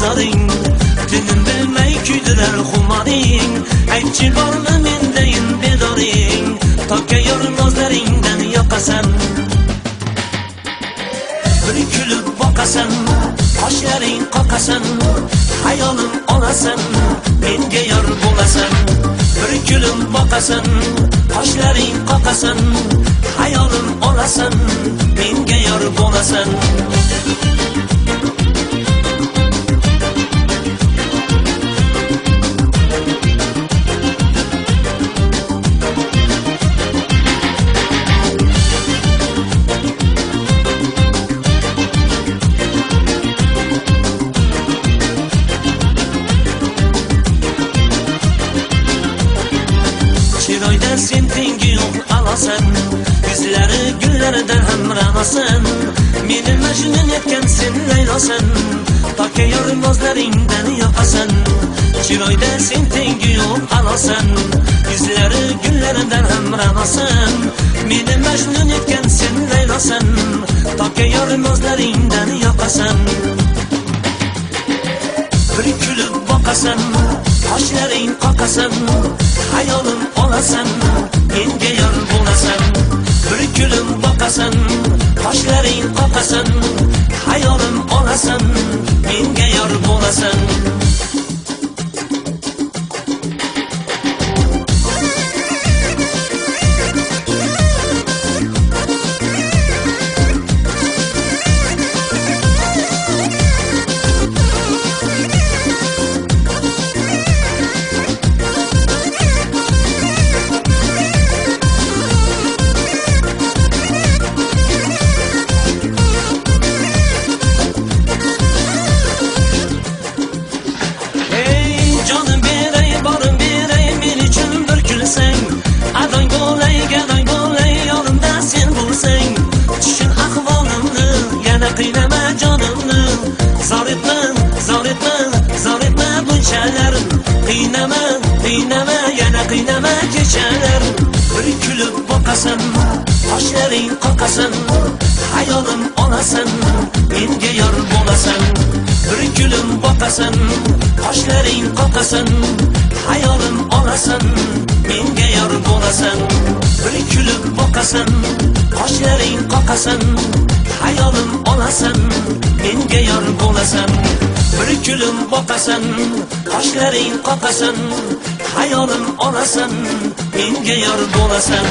ko'zlaring, tinim bilmay kuydirar xumaring. Aytchi bormi mendayin bedoring, toka yormozlaringdan yoqasan. Bir kulib boqasan, qoshlaring qoqasan, hayolim olasan, menga yor bo'lasan. Bir kulib boqasan, qoshlaring qoqasan, hayolim olasan, menga yor bo'lasan. Chiroyda sen tengi yo'q alasan, yuzlari gullardan hamramasan. Meni majnun etgan sen laylosan, toka yormozlaringdan yoqasan. Chiroyda sen tengi yo'q alasan, yuzlari gullardan hamramasan. Meni majnun etgan sen laylosan, toka yormozlaringdan yoqasan. Bir kulib boqasan, qoshlaring qoqasan, hayolim olasan, menga yor bo'lasan. Bir kulib boqasan, qoshlaring qoqasan, hayolim olasan, menga yor bo'lasan. Adoy bo'lay, gadoy bo'lay, yonimda sen bo'lsang. Tushun ahvolimni, yana qiynama jonimni. Zor etma, zor etma, zor etma bunchalar. Qiynama, qiynama, yana qiynama kechalar. Bir kulib boqasan, qoshlaring qoqasan, hayolim olasan, menga yor bo'lasan. Bir kulib boqasan, qoshlaring qoqasan, hayolim olasan, menga yor bo'lasan. Bir kulib boqasan, qoshlaring qoqasan, hayolim olasan, menga yor bo'lasan. Bir kulib boqasan, qoshlaring qoqasan, hayolim olasan, menga yor bo'lasan.